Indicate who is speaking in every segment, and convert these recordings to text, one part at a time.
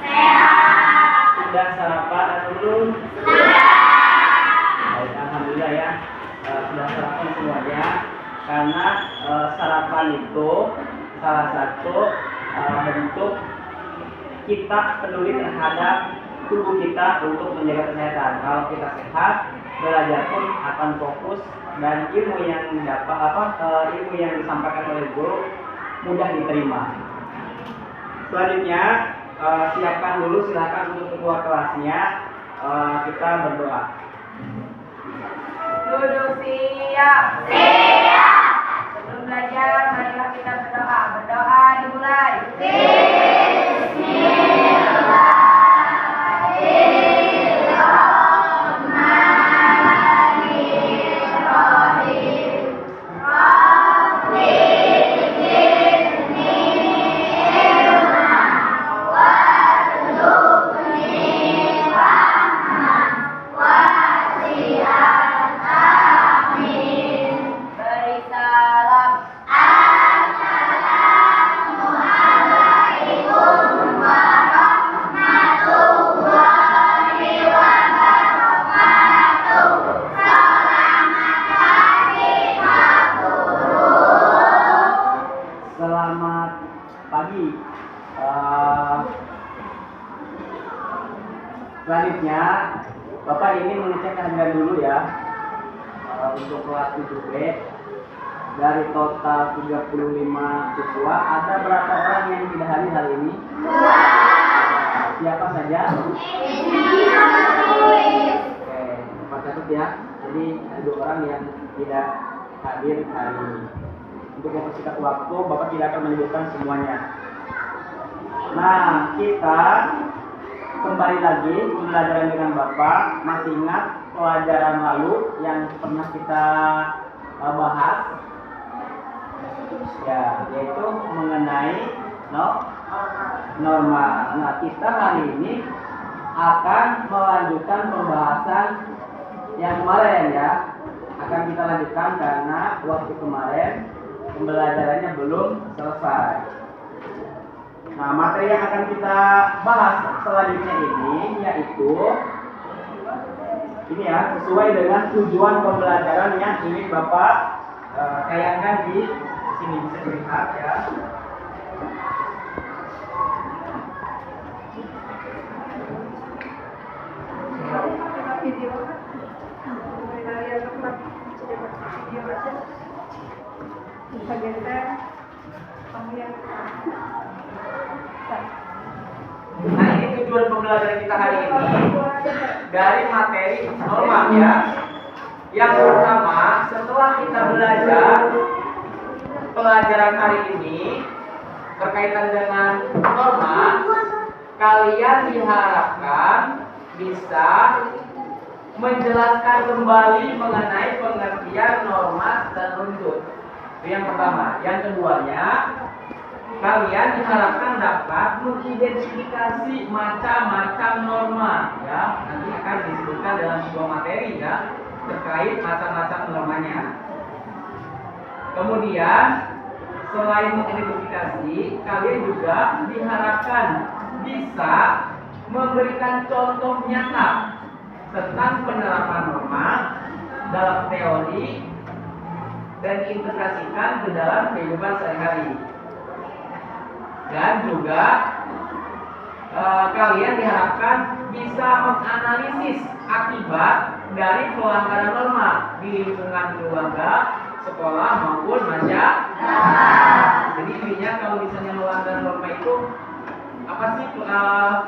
Speaker 1: Sehat. Sudah sarapan atau belum? Sudah. Baik, alhamdulillah ya. Sudah sarapan semuanya. Karena sarapan itu salah satu bentuk kita peduli terhadap tubuh kita untuk menjaga kesehatan. Kalau kita sehat, belajar pun akan fokus dan ilmu yang ilmu yang disampaikan oleh guru mudah diterima. Selanjutnya siapkan dulu, silakan untuk ketua kelasnya. Kita berdoa.
Speaker 2: Duduk siap. Siap. Sebelum belajar, marilah kita berdoa. Berdoa dimulai. Beri salam.
Speaker 1: Selamat pagi. Selanjutnya, Bapak ini mengecek harga dulu ya. Untuk kelas 7B dari total 35 siswa, ada berapa orang yang tidak hadir hari ini? Siapa saja? Oke, Bapak catat ya. Jadi ada 2 orang yang tidak hadir hari ini. Untuk mempersingkat waktu, Bapak tidak akan menyebutkan semuanya. Nah, kita kembali lagi pembelajaran dengan Bapak. Masih ingat pelajaran lalu yang pernah kita bahas? Ya, yaitu mengenai norma. Nah, kita hari ini akan melanjutkan pembahasan yang kemarin ya. Akan kita lanjutkan karena waktu kemarin pembelajarannya belum selesai. Nah, materi yang akan kita bahas selanjutnya ini yaitu ini ya, sesuai dengan tujuan pembelajaran yang ingin Bapak tayangkan di sini, bisa dilihat ya. Nah, ini tujuan pembelajaran kita hari ini dari materi norma ya. Yang pertama, setelah kita belajar pelajaran hari ini berkaitan dengan norma, kalian diharapkan bisa menjelaskan kembali mengenai pengertian norma dan runtut. Itu yang pertama. Yang keduanya, kalian diharapkan dapat mengidentifikasi macam-macam norma ya. Nanti akan disebutkan dalam sebuah materi ya terkait macam-macam normanya. Kemudian selain mengidentifikasi, kalian juga diharapkan bisa memberikan contoh nyata tentang penerapan norma dalam teori dan diintegrasikan ke dalam kehidupan sehari-hari. Dan juga kalian diharapkan bisa menganalisis akibat dari pelanggaran norma di lingkungan keluarga, sekolah maupun masyarakat. Jadi intinya kalau misalnya melanggar norma itu apa sih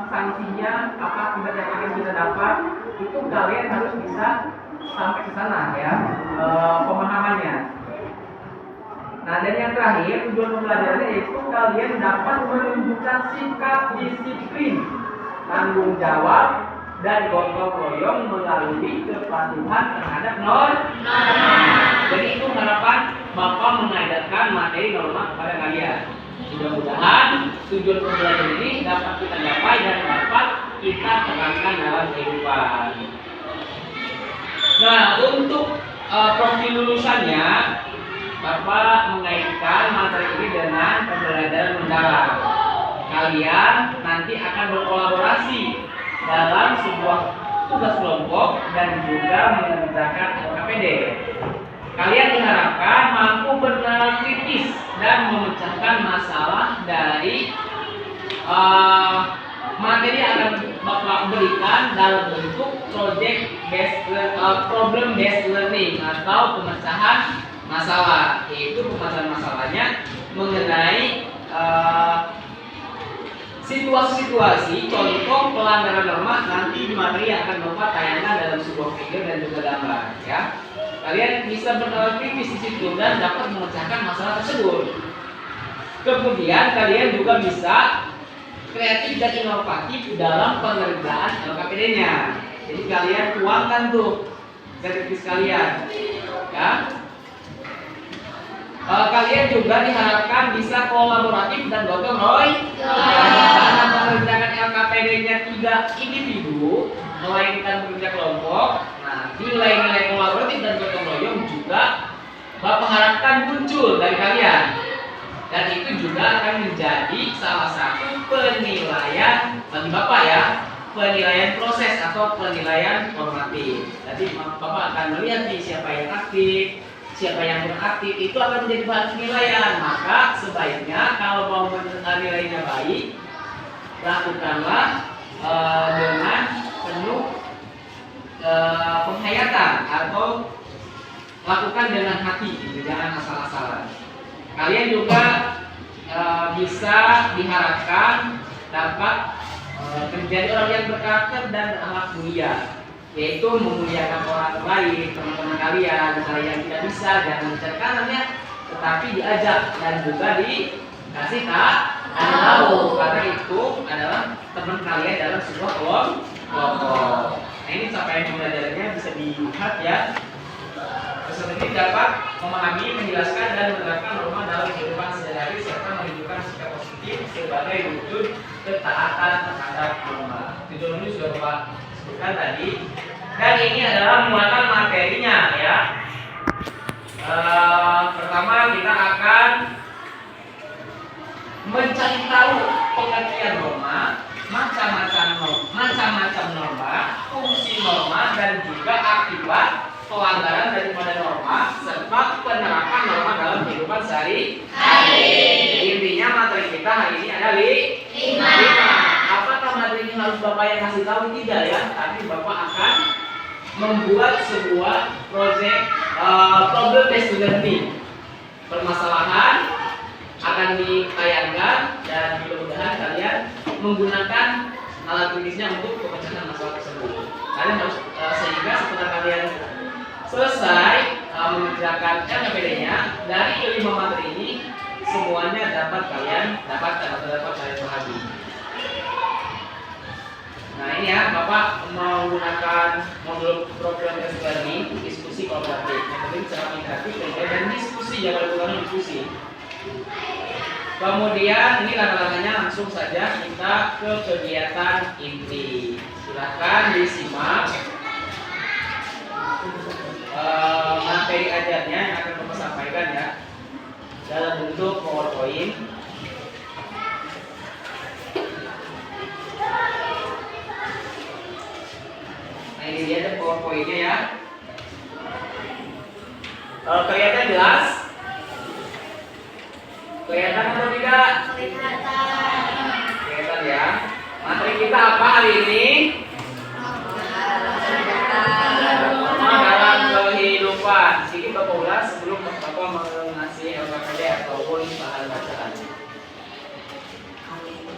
Speaker 1: sanksinya, apa akibat yang akan kita dapat, itu kalian harus bisa sampai ke sana ya pemahamannya. Nah, dan yang terakhir tujuan pembelajarannya yaitu kalian dapat menunjukkan sikap disiplin, tanggung jawab, dan gotong royong melalui kepatuhan terhadap norma. Jadi itu harapan Bapak mengajarkan materi norma kepada kalian. Mudah-mudahan tujuan pembelajaran ini dapat kita capai dan dapat kita terapkan dalam kehidupan. Nah, untuk profil lulusannya, Bapak mengaitkan materi ini dengan pembelajaran mendalam. kalian nanti akan berkolaborasi dalam sebuah tugas kelompok dan juga mengerjakan LKPD. Kalian diharapkan mampu bernalar kritis dan memecahkan masalah dari materi yang akan Bapak berikan dalam bentuk problem based learning atau pemecahan masalah. Yaitu pemecahan masalahnya mengenai situasi-situasi contoh pelanggaran norma nanti di materi yang akan Bapak tayangkan dalam sebuah video dan juga gambar, ya. Kalian bisa bernalar kritis di situ dan dapat memecahkan masalah tersebut. Kemudian kalian juga bisa kreatif dan inovatif dalam pengerjaan LKPD-nya. Jadi kalian tuangkan tuh kreativitas kalian, ya. Kalian juga diharapkan bisa kolaboratif dan gotong royong dalam mengerjakan LKPD-nya tidak individu, melainkan bekerja kelompok. Nah, nilai-nilai kolaboratif dan gotong royong juga Bapak harapkan muncul dari kalian. Dan itu juga akan menjadi salah satu penilaian bagi Bapak, ya, penilaian proses atau penilaian formatif. Jadi Bapak akan melihat nih siapa yang aktif, siapa yang beraktif, itu akan menjadi bahan penilaian. Maka sebaiknya kalau mau nilainya baik, lakukanlah dengan penuh penghayatan atau lakukan dengan hati, jangan asal-asalan. Kalian juga bisa diharapkan dapat menjadi orang yang berkarakter dan berakhlak mulia, yaitu memuliakan orang lain, teman-teman kalian. Misalnya yang tidak bisa, jangan mencari kanannya, tetapi diajak dan juga dikasih tahu, karena itu adalah teman kalian dalam sebuah kelompok. Nah, ini capaian pembelajarannya bisa dilihat, ya. Peserta ini dapat memahami, menjelaskan, dan menerapkan norma dalam kehidupan sehari-hari serta menunjukkan sikap positif sebagai wujud ketaatan terhadap norma. Tujuan ini sudah Bapak sebutkan tadi. Dan ini adalah muatan materinya, ya. Pertama kita akan mencari tahu pengertian norma, macam-macam norma, fungsi norma, dan juga akibat pelanggaran daripada norma serta penerapan norma dalam kehidupan sehari-hari. Intinya materi kita hari ini ada 5. Apakah materi ini harus Bapak yang kasih tahu? Tidak, ya. Tapi Bapak akan membuat sebuah proyek problem based learning. Permasalahan akan ditayangkan dan mudah-mudahan kalian menggunakan alat tulisnya untuk pemecahan masalah tersebut. Kalian harus sehingga setelah kalian selesai mengerjakan LKPD-nya, dari 5 materi ini semuanya dapat kalian pahami. Nah, ini, ya, Bapak menggunakan modul program based learning, diskusi kolaboratif. Yang penting secara interaktif dan diskusi, jangan lupa diskusi. Kemudian ini langkah-langkahnya, langsung saja kita ke kegiatan inti. Silahkan disimak materi ajarnya yang akan Bapak sampaikan, ya, dalam bentuk PowerPoint. Nah, ini dia ada PowerPoint-nya, ya. Kelihatan jelas? Kelihatan atau tidak? Kelihatan, ya. Materi kita apa hari ini? Dalam kehidupan. Sedikit Bapak ulas sebelum Bapak mengasih LKPD ataupun bahan bacaan.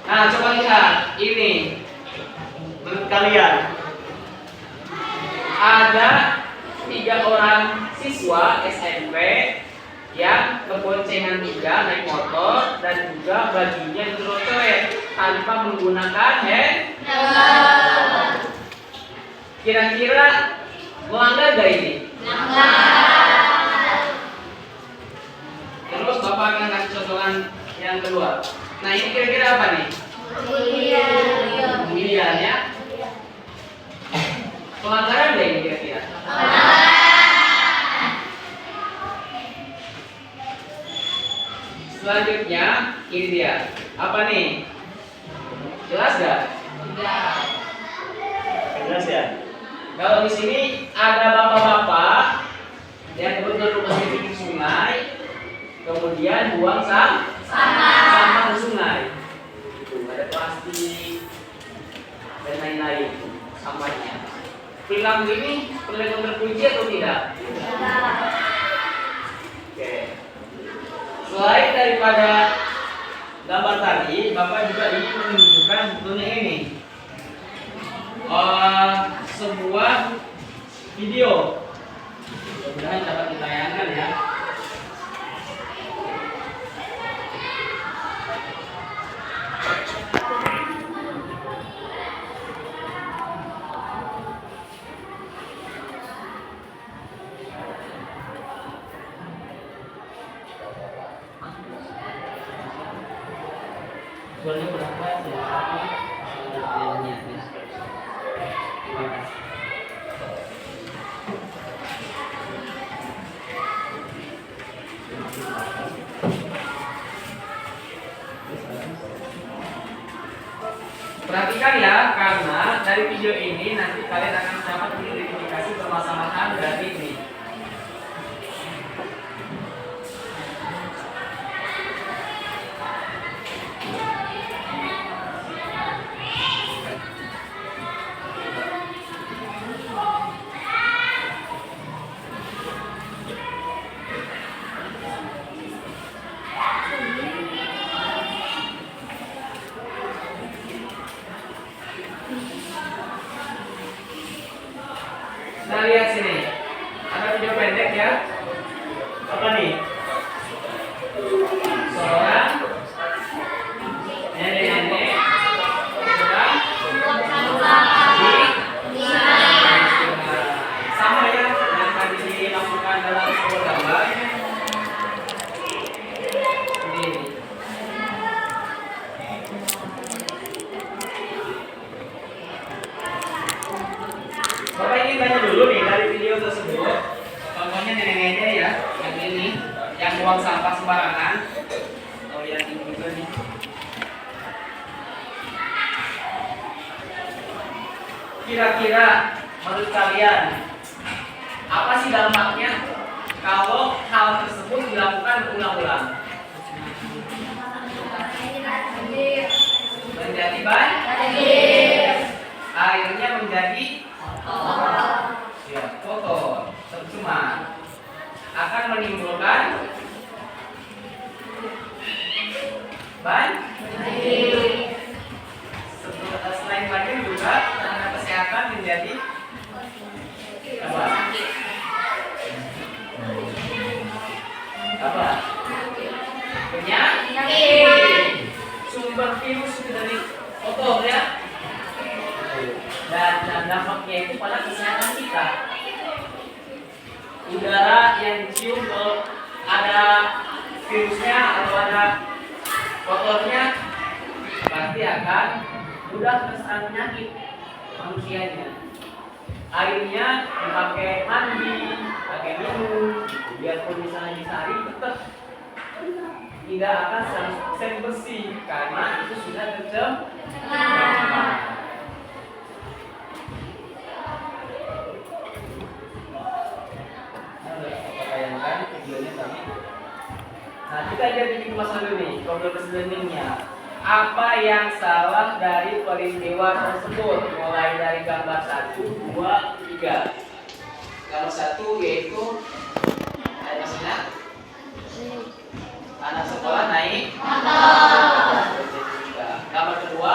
Speaker 1: Nah, coba lihat ini. Menurut kalian ada 3 orang siswa SMP yang keboncengan 3 naik motor dan juga bajunya dicoret tanpa menggunakan helm. Kira-kira melanggar gak ini? Terus Bapak akan kasih contohan yang kedua. Nah, ini kira-kira apa nih? Pemilihan, ya. Pelanggaran gak ini kira-kira? Selanjutnya ini dia. Apa nih? Jelas gak? Jelas ya? Kalau di sini ada bapak-bapak yang duduk di pinggir sungai, kemudian buang sampah ke sungai. Itu ada plastik dan lain-lain sampahnya. Perilaku ini perilaku terpuji atau tidak? Oke. Selain daripada gambar tadi, Bapak juga ingin menunjukkan tentunya ini sebuah video. Mudah-mudahan dapat ditayangkan ya. Boleh berapa sih? Terima kasih. Perhatikan ya, karena dari video ini nanti kalian akan dapat mengidentifikasi permasalahan dari ini. Nah, lihat sini. Ada video pendek ya. Apa nih? Seorang nenek-nenek sedang sama ya yang tadi dilakukan dalam sebuah gambar. Ini. Bapak ingin tanya dulu nih dari video tersebut. Contohnya nenek-nenek ya, yang ini, yang buang sampah sembarangan. Oh, yang ini juga nih. Kira-kira menurut kalian apa sih dampaknya kalau hal tersebut dilakukan berulang-ulang? Menjadi banjir. Airnya menjadi ya, kotor, tercemar, akan menimbulkan banjir. Selain banjir juga tenaga kesehatan menjadi apa? Apa? Penyakit. Sumber virus itu dari kotor ya. Dan dampaknya itu pada kesehatan kita. Udara yang dicium kalau ada virusnya atau ada kotornya pasti akan mudah terserang penyakit manusianya. Airnya dipakai mandi, pakai minum, biarpun misalnya di sehari tetap tidak akan 100% bersih karena itu sudah tercemar. Nah, kita jadi bikin masalah dulu nih, problem reasoningnya. Apa yang salah dari peristiwa tersebut? Mulai dari gambar 1, 2, 3. Gambar 1 yaitu ada mesin anak sekolah naik motor. Gambar kedua,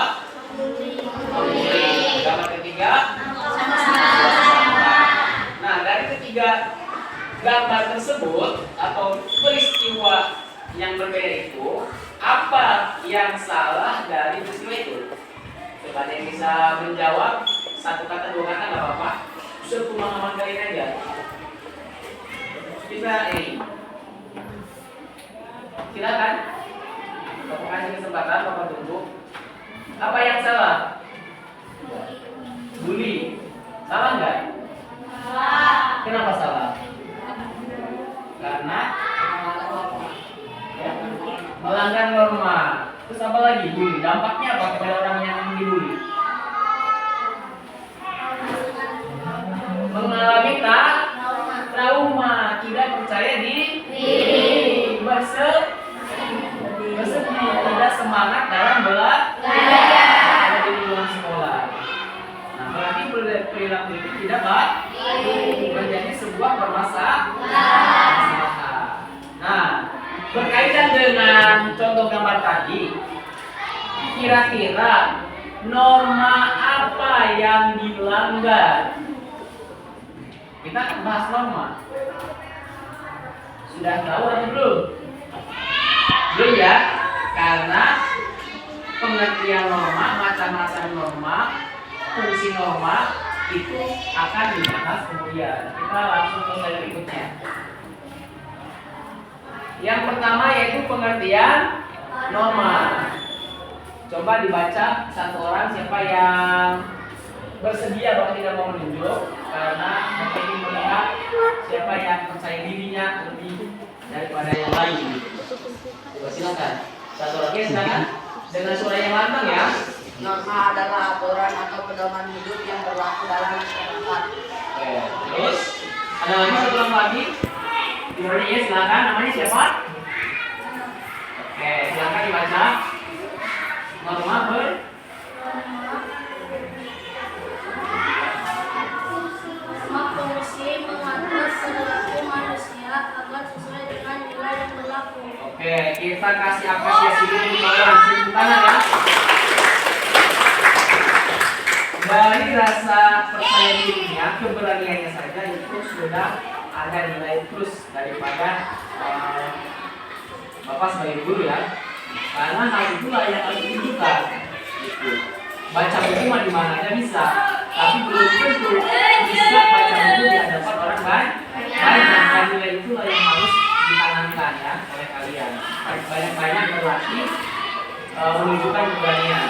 Speaker 1: gambar ketiga, nah dari ketiga gambar tersebut atau peristiwa yang berbeda itu, apa yang salah dari peristiwa itu? Coba ada yang bisa menjawab satu kata, dua kata, nggak apa-apa. Sepemahaman kalian aja. Bisa ini. Silakan. Bapak kasih kesempatan, Bapak tunggu. Apa yang salah? Bully. Salah nggak? Salah. Kenapa salah? Karena ya, melanggar norma. Terus apa lagi? Bully. Dampaknya apa kepada orang yang perilaku itu tidak baik menjadi sebuah permasalahan. Nah, berkaitan dengan contoh gambar tadi, kira-kira norma apa yang dilanggar? Kita akan bahas norma. Sudah tahu atau belum? Belum ya? Karena pengertian norma, macam-macam norma, fungsi norma itu akan dibahas kemudian. Kita langsung ke slide berikutnya. Yang pertama yaitu pengertian norma. Coba dibaca satu orang, siapa yang bersedia bahwa tidak mau menunjuk, karena kita ingin melihat siapa yang percaya dirinya lebih daripada yang lain. Coba silakan. Satu lagi silakan dengan suara yang lantang ya.
Speaker 2: Norma adalah aturan atau pedoman hidup yang berlaku dalam masyarakat.
Speaker 1: Oke. Terus ada lagi satu orang lagi. Suaranya ya, silakan. Namanya siapa? Oke, silakan dibaca. Norma
Speaker 3: berfungsi mengatur perilaku manusia agar sesuai dengan nilai yang berlaku.
Speaker 1: Oke, kita kasih apresiasi dulu di bawah. Tepuk tangan ya. Dari rasa percaya dirinya, keberaniannya saja itu sudah ada nilai plus daripada Bapak sebagai guru ya. Karena hal itulah yang harus ditunjukkan. Gitu. Baca buku mah di mana aja bisa, tapi belum tentu bisa baca buku di hadapan orang banyak. Dan nilai itulah yang harus ditanamkan ya oleh kalian. Banyak-banyak berlatih menunjukkan keberanian.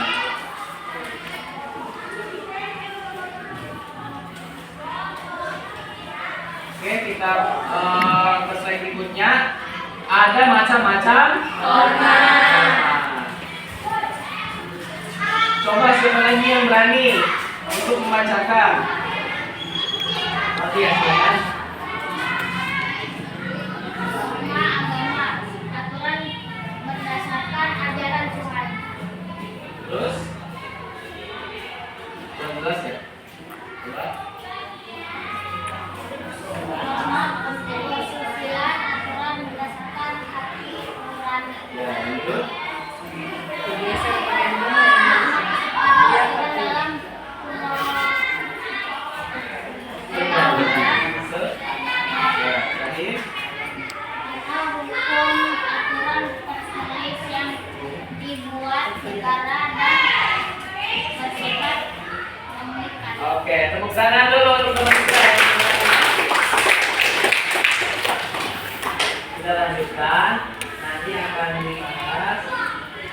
Speaker 1: Oke, kita ke slide berikutnya. Ada macam-macam norma. Coba siapa lagi yang berani untuk membacakan? Nanti ya silakan.
Speaker 3: Norma agama, aturan berdasarkan ajaran Tuhan.
Speaker 1: Terus? Yang jelas ya? Coba.
Speaker 3: Norma konstitusional, aturan berdasarkan hati nurani.
Speaker 1: Ya, itu. Oke, tepuk tangan dulu untuk teman kita. Kita lanjutkan. Nanti akan dibahas.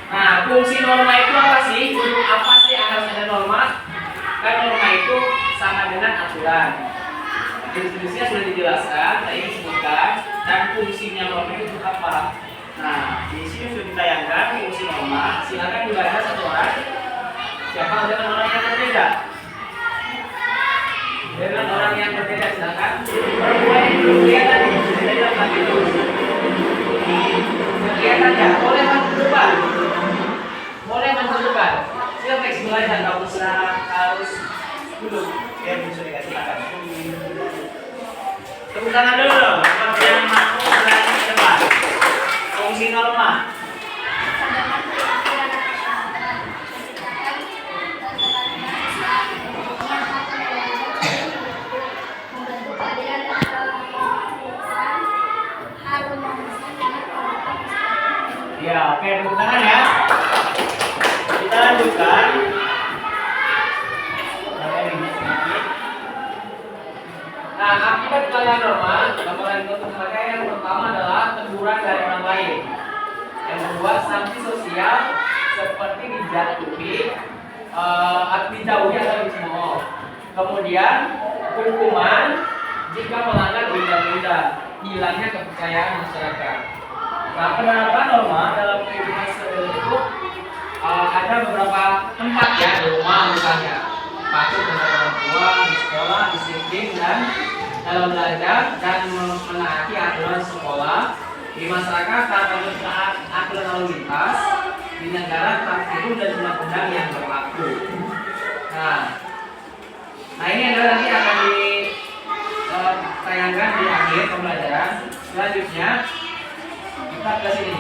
Speaker 1: Nah, fungsi norma itu apa sih? Untuk apa sih harus ada norma? Kan norma itu sama dengan aturan. Definisinya sudah dijelaskan, saya ingin sebutkan. Dan fungsinya norma itu untuk apa? Nah, di sini sudah ditayangkan fungsi norma. Silakan dibaca satu orang. Siapa dengan orang yang berbeda? Dengan orang yang berbeda silakan. Kelihatan itu. Kelihatan ya. Boleh maju depan. Boleh maju depan. Siapa fleksibel aja, nggak usah harus duduk. Ya bisa dikasih silakan. Tepuk tangan dulu dong. Yang mau berani ke depan. Fungsi norma. Ya, oke, tepuk tangan ya. Kita lanjutkan. Nah, akibat pelanggaran norma, gambaran itu sebagai yang pertama adalah teguran dari orang lain. Yang kedua, sanksi sosial seperti dijatuhi, dijauhi atau dicemooh. Kemudian, hukuman jika melanggar undang-undang, hilangnya kepercayaan masyarakat. Nah, penerapan norma dalam kehidupan sehari-hari itu ada beberapa tempat ya, di rumah misalnya, patuh terhadap orang tua, di sekolah, disiplin dan dalam belajar dan menaati aturan sekolah, di masyarakat taat aturan lalu lintas, di negara taat hukum dan undang-undang yang berlaku. Nah, Nah ini adalah nanti akan ditayangkan di akhir pembelajaran. Selanjutnya kita ke sini.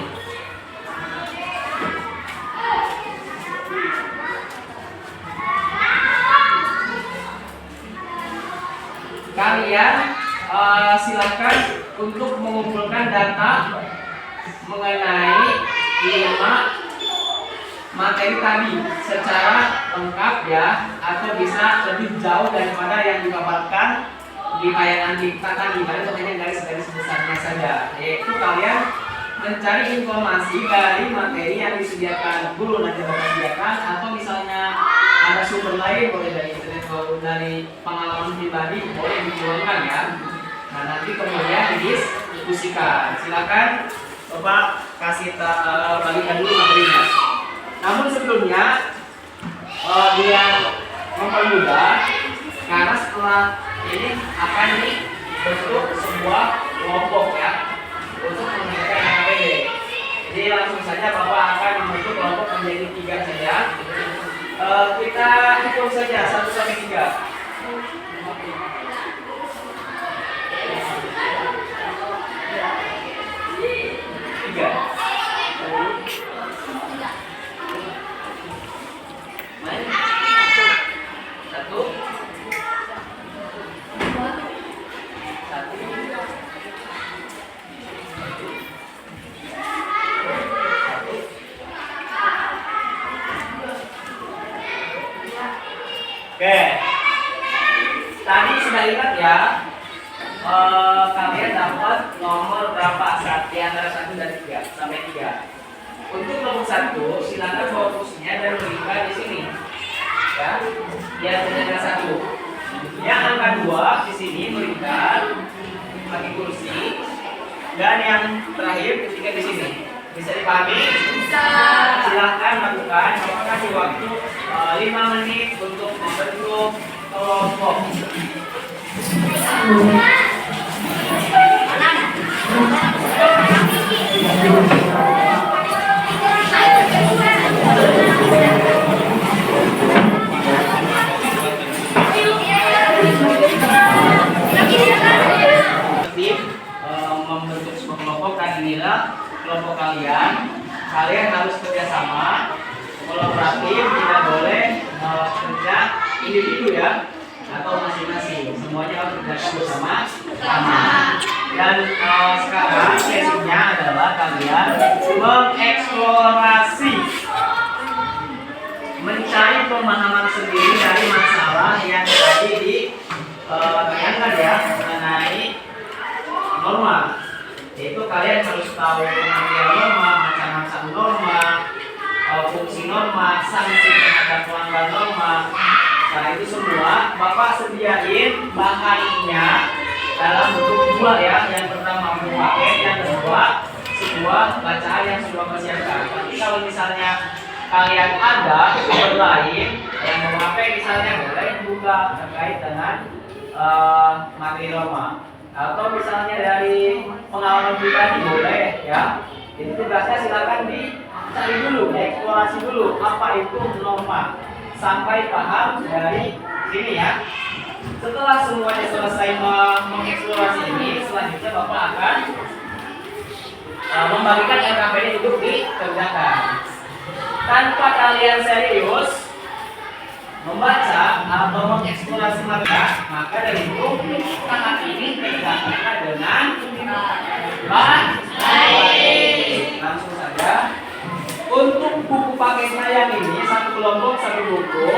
Speaker 1: Kalian silakan untuk mengumpulkan data mengenai 5 materi tadi secara lengkap ya, atau bisa lebih jauh daripada yang dipaparkan di tayangan kita tadi, karena itu hanya garis-garis besarnya saja, yaitu kalian mencari informasi dari materi yang disediakan guru nanti bapak sediakan, atau misalnya ada sumber lain, boleh dari internet atau dari pengalaman pribadi, boleh dituangkan ya. Nah nanti kemudian didiskusikan. Silakan bapak kasih bagikan dulu materinya. Namun sebelumnya dia mempermudah, karena setelah ini akan dibentuk sebuah kelompok ya untuk mengerjakan KPD. Jadi langsung saja bapak akan membentuk kelompok menjadi 3 saja. Kita hitung saja 1 sampai 3. Oke, tadi sudah ingat ya, kalian dapat nomor berapa saat di antara 1 dan 3 sampai 3. Untuk nomor 1, silakan bawa kursinya dan berikan di sini, ya, yang dengan 1. Yang angka 2 di sini berikan bagi kursi, dan yang terakhir ketika di sini. Bisa dipahami? Bisa. Silahkan lakukan. Bapak kasih waktu 5 menit untuk membentuk kelompok. Membentuk sebuah kelompok, dan inilah kelompok kalian. Kalian harus kerjasama, kolaboratif, tidak boleh kerja individu ya, atau masing-masing. Semuanya harus kerja bersama-sama. Dan sekarang sesinya adalah kalian mengeksplorasi, mencari pemahaman sendiri dari masalah yang tadi ditayangkan ya, mengenai norma. Yaitu kalian harus tahu pengertian norma, macam-macam norma, fungsi norma, sanksi terhadap pelanggar norma. Nah itu semua bapak sediain bahannya dalam bentuk 2 ya. Yang pertama paket, yang kedua sebuah bacaan yang sudah persiapkan. Tapi kalau misalnya kalian ada sumber lain yang memakai, misalnya boleh buka terkait dengan materi norma, atau misalnya dari pengalaman pribadi boleh ya. Itu tugasnya silakan dicari dulu, eksplorasi dulu apa itu norma sampai paham dari sini ya. Setelah semuanya selesai mengeksplorasi ini, selanjutnya bapak akan membagikan LKPD untuk dikerjakan. Tanpa kalian serius membaca atau mengeksplorasi maka dari itu sangat ini kerjakan dengan baik. Langsung saja. Untuk buku paket saya ini, 1 kelompok 1 buku.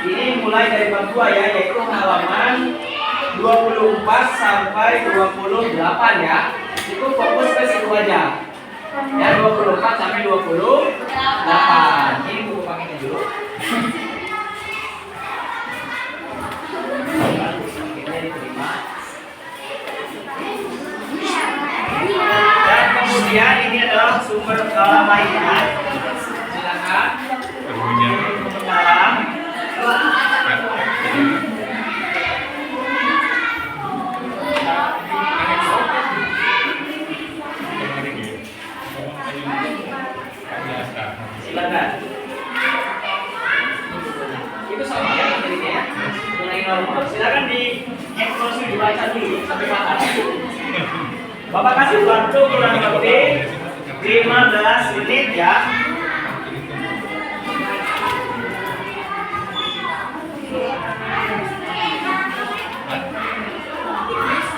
Speaker 1: Ini mulai dari bab 2 ya, yaitu halaman 24 sampai 28 ya. Itu fokus ke situ aja. Ya 24 sampai 28. Ini buku paketnya dulu. Paketnya diterima. Dan kemudian ini adalah sumber lainnya. Silakan. Sumber dalam. Silakan. Itu sama ya materinya ya. Mulai silakan di ekspresi dibaca dulu sampai kapan. Bapak kasih waktu kurang lebih 15 menit ya.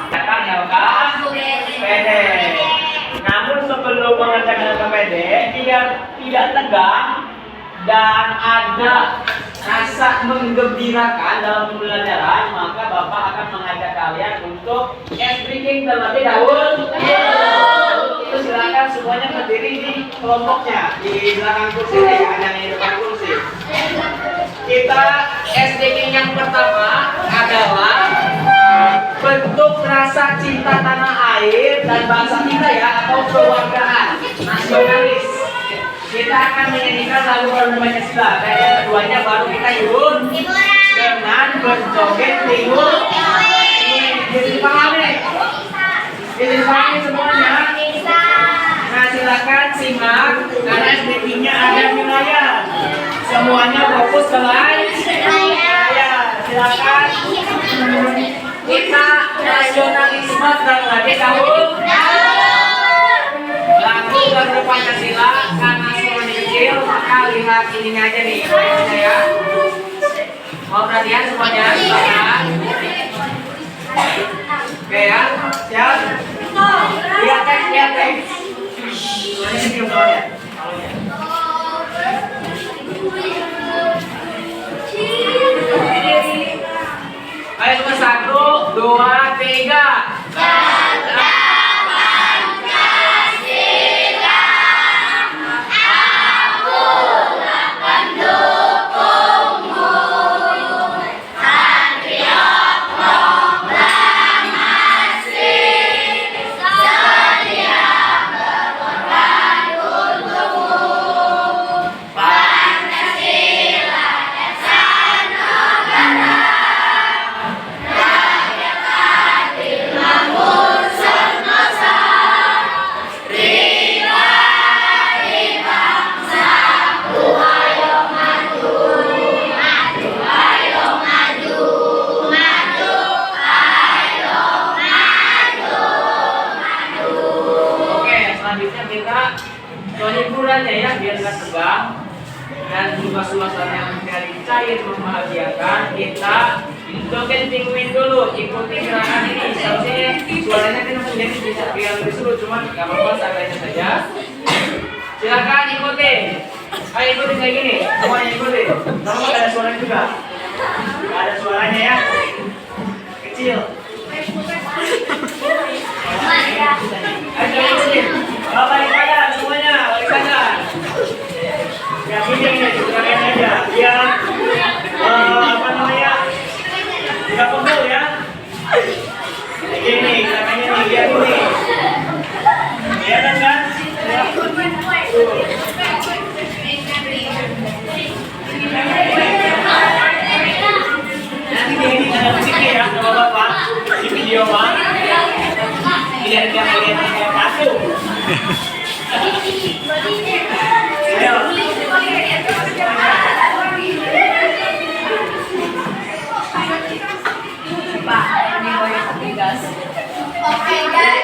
Speaker 1: Silakan ya Kak. Pede. Namun sebelum mengerjakan PPD, biar tidak tegang dan ada rasa menggembirakan dalam pembelajaran, maka Bapak akan mengajak kalian untuk ice breaking terlebih dahulu. Itu silakan semuanya berdiri di kelompoknya di belakang kursi ya, ada di depan kursi. Kita ice breaking yang pertama adalah bentuk rasa cinta tanah air dan bangsa kita ya, atau kewargaan nasionalis. Kita akan menyanyikan lagu Harum Pancasila. Dan yang keduanya baru kita yuk dengan berjoget timur. Jadi dipahami? Jadi dipahami semuanya? Nah silakan simak karena SDK-nya ada wilayah. Semuanya fokus ke layar. Silakan. Kita nasionalisme terlebih dahulu. Lagu Garuda Pancasila karena suaranya kecil maka lihat ininya aja nih ya. Mau perhatian semuanya silakan. Oke ya, siap. Lihat teks. Semuanya diam ya. Ayo nomor 1, 2, 3. Hiburannya ya biar nggak tegang dan juga suasana yang menjadi cair membahagiakan. Kita joget pinguin dulu, ikuti gerakan ini. Seharusnya suaranya kita menjadi bisa biar lebih seru, cuman nggak apa-apa seadanya saja. Silakan ikuti. Ayo ikuti kayak gini, semuanya ikuti. Kalau nggak ada suara juga, nggak ada suaranya ya, kecil. Ayo ikuti. Balik kanan semuanya, balik kanan. Ya begini nih, gerakan aja. Ya, apa namanya? Tidak pegel ya. Begini, gerakannya nih, lihat ini. Kelihatan kan? Ya. Nanti ini ada musiknya ya, sama Bapak. Di video Pak. Lihat kalian yang masuk. Ayo.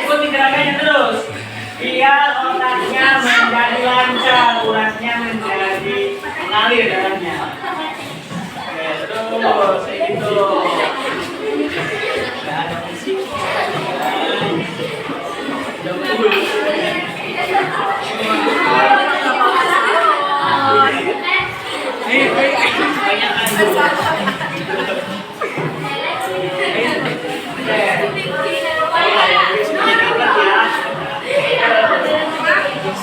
Speaker 1: Ikuti gerakannya terus. Biar otaknya menjadi lancar, uratnya menjadi mengalir darahnya. Oke, terus kayak gitu. Gak ada musik.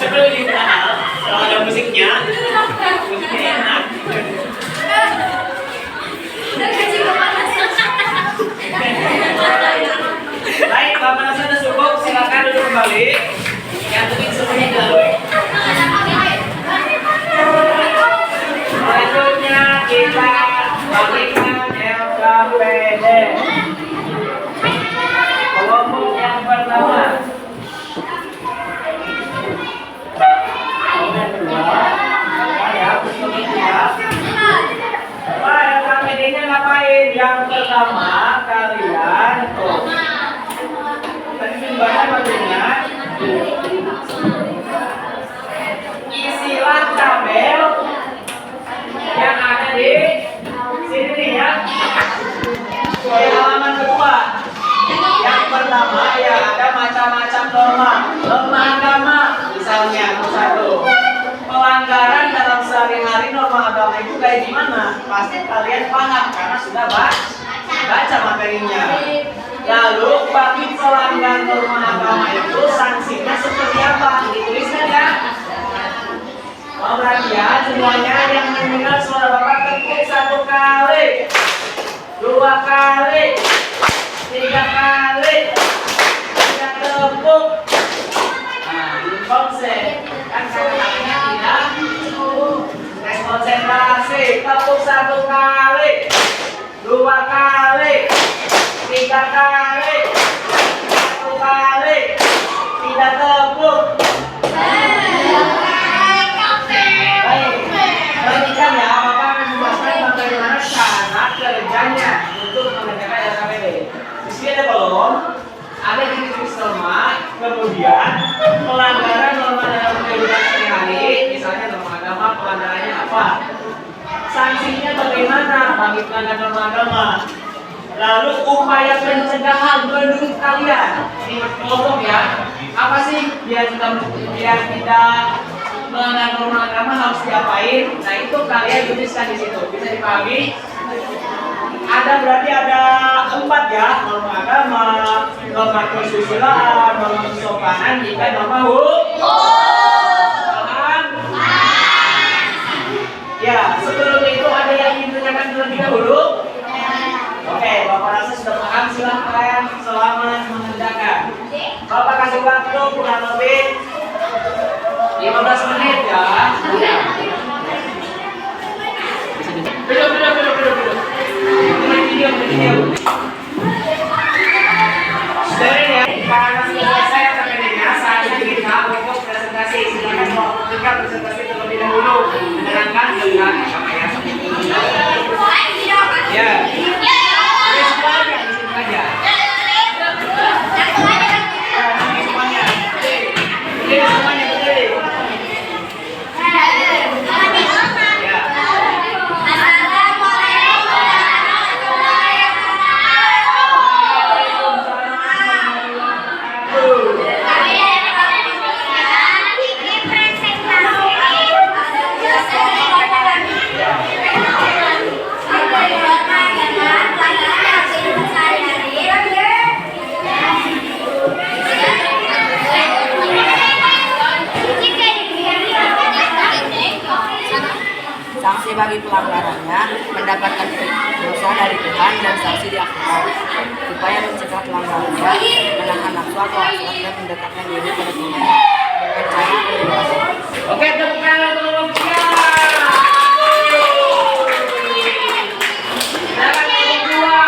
Speaker 1: Sebelum dikenal, kalau ada musiknya enak. ngapain? Yang pertama kalian tadi baca bagaimana? Isilah tabel yang ada di sini nih ya. Di halaman kedua. Yang pertama ya ada macam-macam norma agama. Misalnya satu, pelanggaran dalam sehari-hari norma agama itu kayak gimana? Pasti kalian paham karena sudah baca materinya. Lalu bagi pelanggar norma agama itu sanksinya seperti apa? Dituliskan ya. Mau perhatian semuanya yang mendengar suara Bapak ketik 1 kali, 2 kali, 3 kali, tidak tepuk. Nah, ini konsep. Kan kata-katanya tidak tes konsentrasi. Tepuk 1 kali, 2 kali, 3 kali, 1 kali, tidak tepuk. Perhatikan ya, Bapak akan menjelaskan bagaimana cara kerjanya untuk mengerjakan LKPD. Di sini ada kolom, ada titik norma, kemudian pelanggaran norma dalam kehidupan sehari-hari, misalnya norma agama, pelanggarannya apa? Sanksinya bagaimana bagi pelanggar norma agama? Lalu upaya pencegahan menurut kalian di kelompok ya, apa sih biar tidak melanggar norma agama harus diapain? Nah itu kalian tuliskan di situ. Bisa dipahami? Berarti ada 4 ya, norma agama, norma kesusilaan, norma kesopanan, hingga norma hukum. Paham? Ya, sebelum itu ada yang ingin ditanyakan terlebih dahulu? Oke, Bapak rasa sudah paham, silahkan selamat mengerjakan. Bapak kasih waktu kurang lebih 15 menit ya. Duduk. Video. Sudahin ya. Karena sudah selesai LKPD-nya, saatnya kita untuk presentasi. Silakan kita presentasi terlebih dahulu. Menerangkan dengan apa ya? Ya. Ini semuanya, di sini aja. Semuanya. Ini semuanya berdiri.
Speaker 2: Sanksi bagi pelanggarannya mendapatkan dosa dari Tuhan dan sanksi di akhirat. Supaya mencegah pelanggarannya, menahan nafsu atau hasrat dan mendekatkan diri pada Tuhan dengan cara beribadah.
Speaker 1: Oke, tepuk tangan untuk dia. Silakan yang kedua,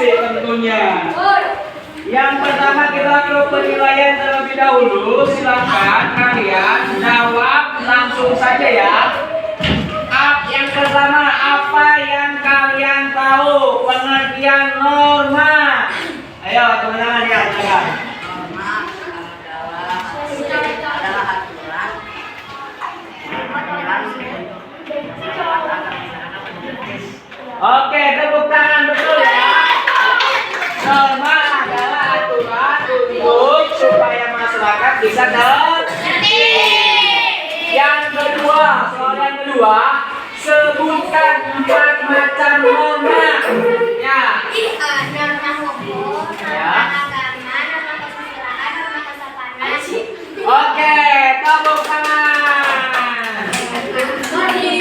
Speaker 1: evaluasi tentunya. Yang pertama kita ke penilaian terlebih dahulu. Silakan kalian jawab langsung saja ya. Yang pertama, apa yang kalian tahu pengertian norma? Ayo teman-teman ya, silakan.
Speaker 2: Norma adalah aturan
Speaker 1: Oke, tepuk tangan betul ya. Norma adalah aturan untuk supaya masyarakat bisa tertib. Yang kedua, soal yang kedua, sebutkan 4 macam norma. Ya.
Speaker 3: Norma hukum,
Speaker 1: Ya.
Speaker 3: norma agama, norma kesusilaan, norma kesopanan.
Speaker 1: Oke, tepuk tangan.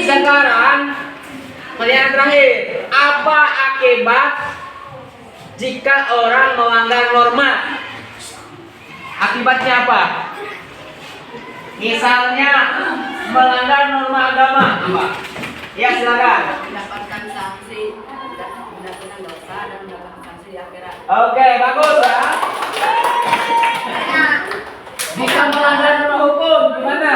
Speaker 1: Sekarang pertanyaan terakhir, apa akibat jika orang melanggar norma? Akibatnya apa? Misalnya melanggar norma agama, apa? Ya silakan.
Speaker 2: mendapatkan sanksi mendapatkan dosa dan mendapatkan sanksi di akhirat.
Speaker 1: Oke, bagus ya. Jika melanggar norma hukum, gimana?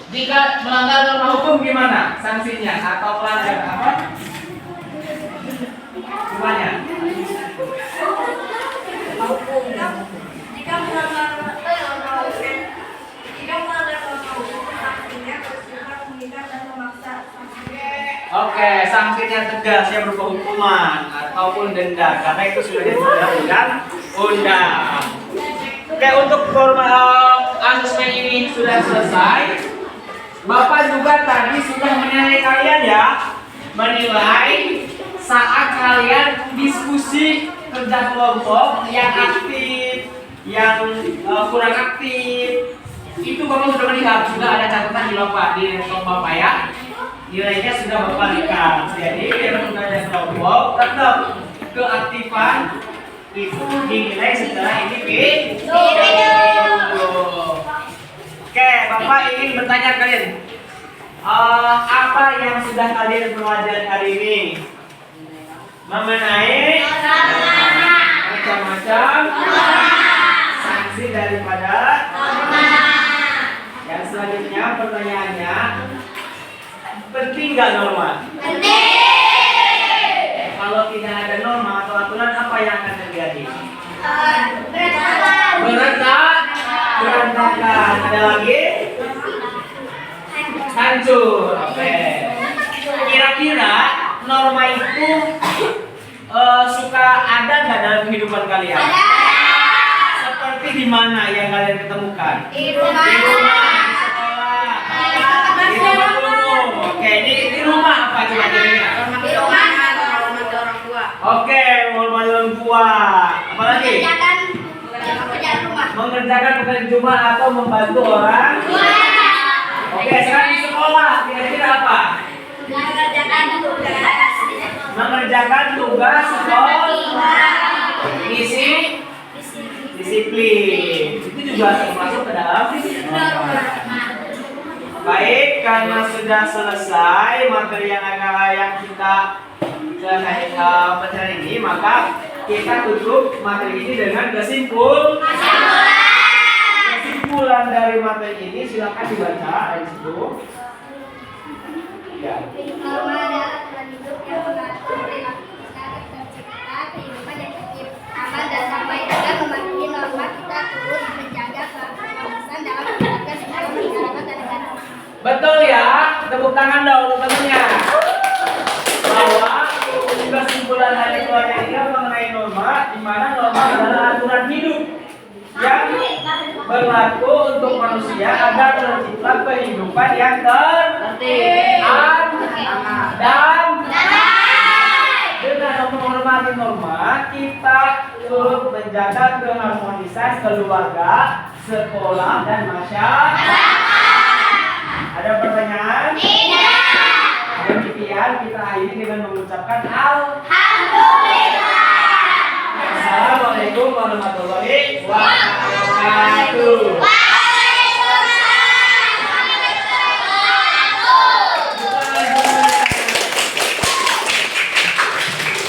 Speaker 1: Jika melanggar norma hukum gimana? Sanksinya atau pelanggar apa? Gimana?
Speaker 3: Jika melanggar norma hukum, sanksinya bersifat mengikat dan memaksa.
Speaker 1: Oke, sanksinya tegas ya berupa hukuman ataupun denda karena itu sudah diatur undang-undang. Oke, untuk formal asesmen ini sudah selesai. Bapak juga tadi sudah menilai kalian ya, menilai saat kalian diskusi kerja kelompok yang aktif, yang kurang aktif. Itu Bapak sudah melihat, sudah ada catatan di laptop Bapak ya. Nilainya sudah Bapak lihat. Jadi dalam kerja kelompok tetap keaktifan itu dinilai setelah individu. Oke, Bapak ingin bertanya kalian, apa yang sudah kalian pelajari hari ini mengenai macam-macam sanksi daripada yang selanjutnya pertanyaannya, penting nggak norma? Kalau tidak ada norma atau aturan apa yang akan terjadi? Berantakan. Ada lagi? Hancur. Oke. Kira-kira norma itu suka ada nggak dalam kehidupan kalian? Seperti di mana yang kalian ketemukan?
Speaker 3: Di rumah.
Speaker 1: Di rumah, di sekolah, di tempat umum. Oke, di rumah apa kira-kira?
Speaker 2: Hormati orang tua.
Speaker 1: Oke, menghormati orang tua. Apalagi?
Speaker 3: Pekerjaan rumah.
Speaker 1: Mengerjakan pekerjaan rumah atau membantu orang. Oke, sekarang di sekolah kira-kira apa? Mengerjakan tugas sekolah. Disiplin. Itu juga termasuk ke dalam norma. Baik, karena sudah selesai materi yang kita pelajaran ini, maka kita tutup materi ini dengan kesimpulan dari materi ini. Silakan dibaca dari situ. Ya.
Speaker 3: Norma adalah aturan hidup yang mengatur perilaku kita agar tercipta kehidupan yang tertib, aman dan damai. Dengan mematuhi norma kita turut menjaga keharmonisan dalam menjalankan sebuah masyarakat dan negara.
Speaker 1: Betul ya, tepuk tangan dong teman-temannya. Bahwa kesimpulan dari keluarga ini mengenai norma, di mana norma adalah aturan hidup yang berlaku untuk manusia agar tercipta kehidupan yang tertib, aman, dan dengan menghormati norma kita turut menjaga keharmonisan keluarga, sekolah, dan masyarakat. Ada pertanyaan? Tidak. Demikian kita akhiri dengan mengucapkan Alhamdulillah. Assalamualaikum warahmatullahi wabarakatuh.